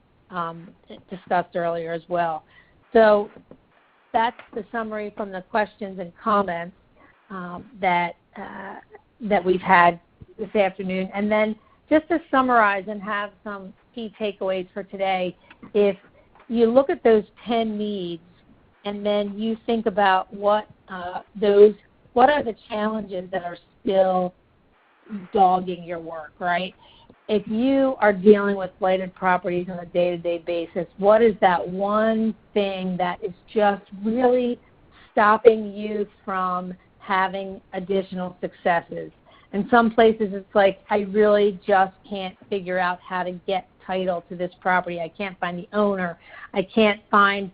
discussed earlier as well. So that's the summary from the questions and comments that we've had this afternoon. And then just to summarize and have some key takeaways for today, if you look at those 10 needs and then you think about what are the challenges that are still dogging your work, right? If you are dealing with blighted properties on a day-to-day basis, what is that one thing that is just really stopping you from having additional successes? In some places it's like, I really just can't figure out how to get title to this property. I can't find the owner. I can't find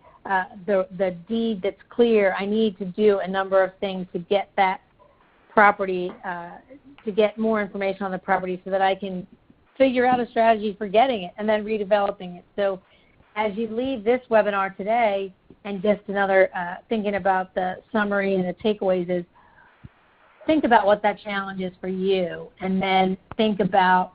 the deed that's clear. I need to do a number of things to get that property, to get more information on the property so that I can figure out a strategy for getting it and then redeveloping it. So as you leave this webinar today, and just another thinking about the summary and the takeaways is, think about what that challenge is for you, and then think about,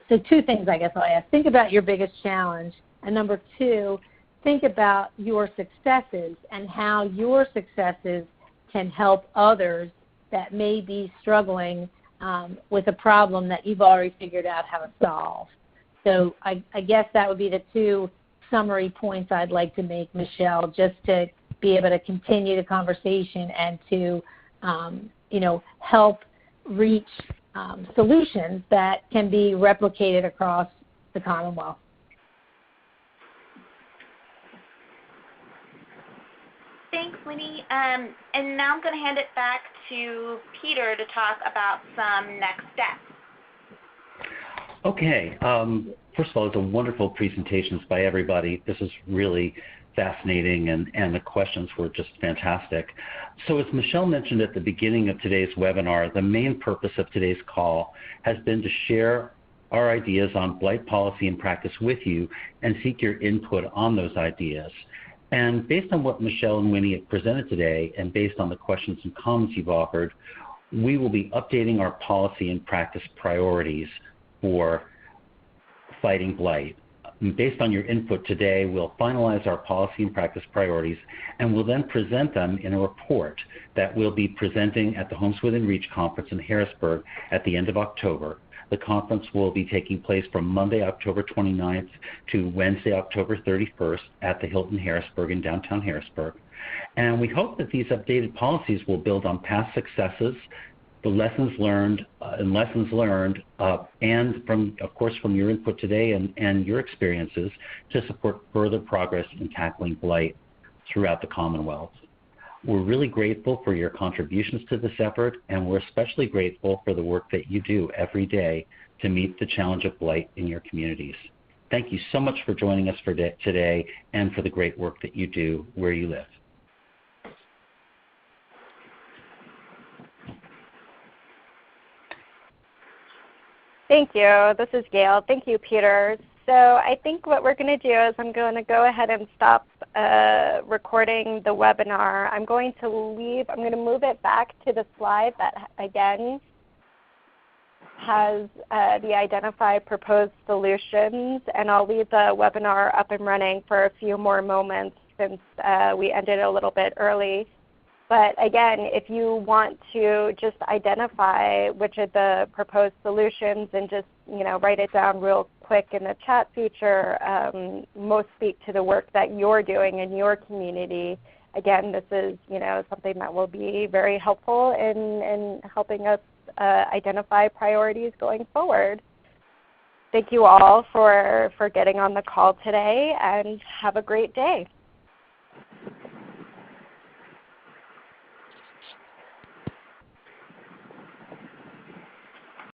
so two things I guess I'll ask. Think about your biggest challenge, and number two, think about your successes and how your successes can help others that may be struggling with a problem that you've already figured out how to solve. So I guess that would be the two summary points I'd like to make, Michelle, just to be able to continue the conversation and to help reach solutions that can be replicated across the Commonwealth. Thanks, Winnie. And now I'm going to hand it back to Peter to talk about some next steps. Okay. First of all, it's a wonderful presentations by everybody. This is really fascinating, and the questions were just fantastic. So as Michelle mentioned at the beginning of today's webinar, the main purpose of today's call has been to share our ideas on blight policy and practice with you and seek your input on those ideas. And based on what Michelle and Winnie have presented today, and based on the questions and comments you've offered, we will be updating our policy and practice priorities for fighting blight. And based on your input today, we'll finalize our policy and practice priorities, and we'll then present them in a report that we'll be presenting at the Homes Within Reach conference in Harrisburg at the end of October. The conference will be taking place from Monday, October 29th to Wednesday, October 31st at the Hilton Harrisburg in downtown Harrisburg. And we hope that these updated policies will build on past successes, the lessons learned, and from, of course, from your input today and your experiences to support further progress in tackling blight throughout the Commonwealth. We're really grateful for your contributions to this effort, and we're especially grateful for the work that you do every day to meet the challenge of blight in your communities. Thank you so much for joining us for today and for the great work that you do where you live. Thank you. This is Gail. Thank you, Peter. So I think what we're going to do is I'm going to go ahead and stop recording the webinar. I'm going to move it back to the slide that, again, has the identify proposed solutions, and I'll leave the webinar up and running for a few more moments since we ended a little bit early. But again, if you want to just identify which of the proposed solutions and just write it down real quick in the chat feature, most speak to the work that you're doing in your community, again, this is something that will be very helpful in helping us identify priorities going forward. Thank you all for getting on the call today, and have a great day.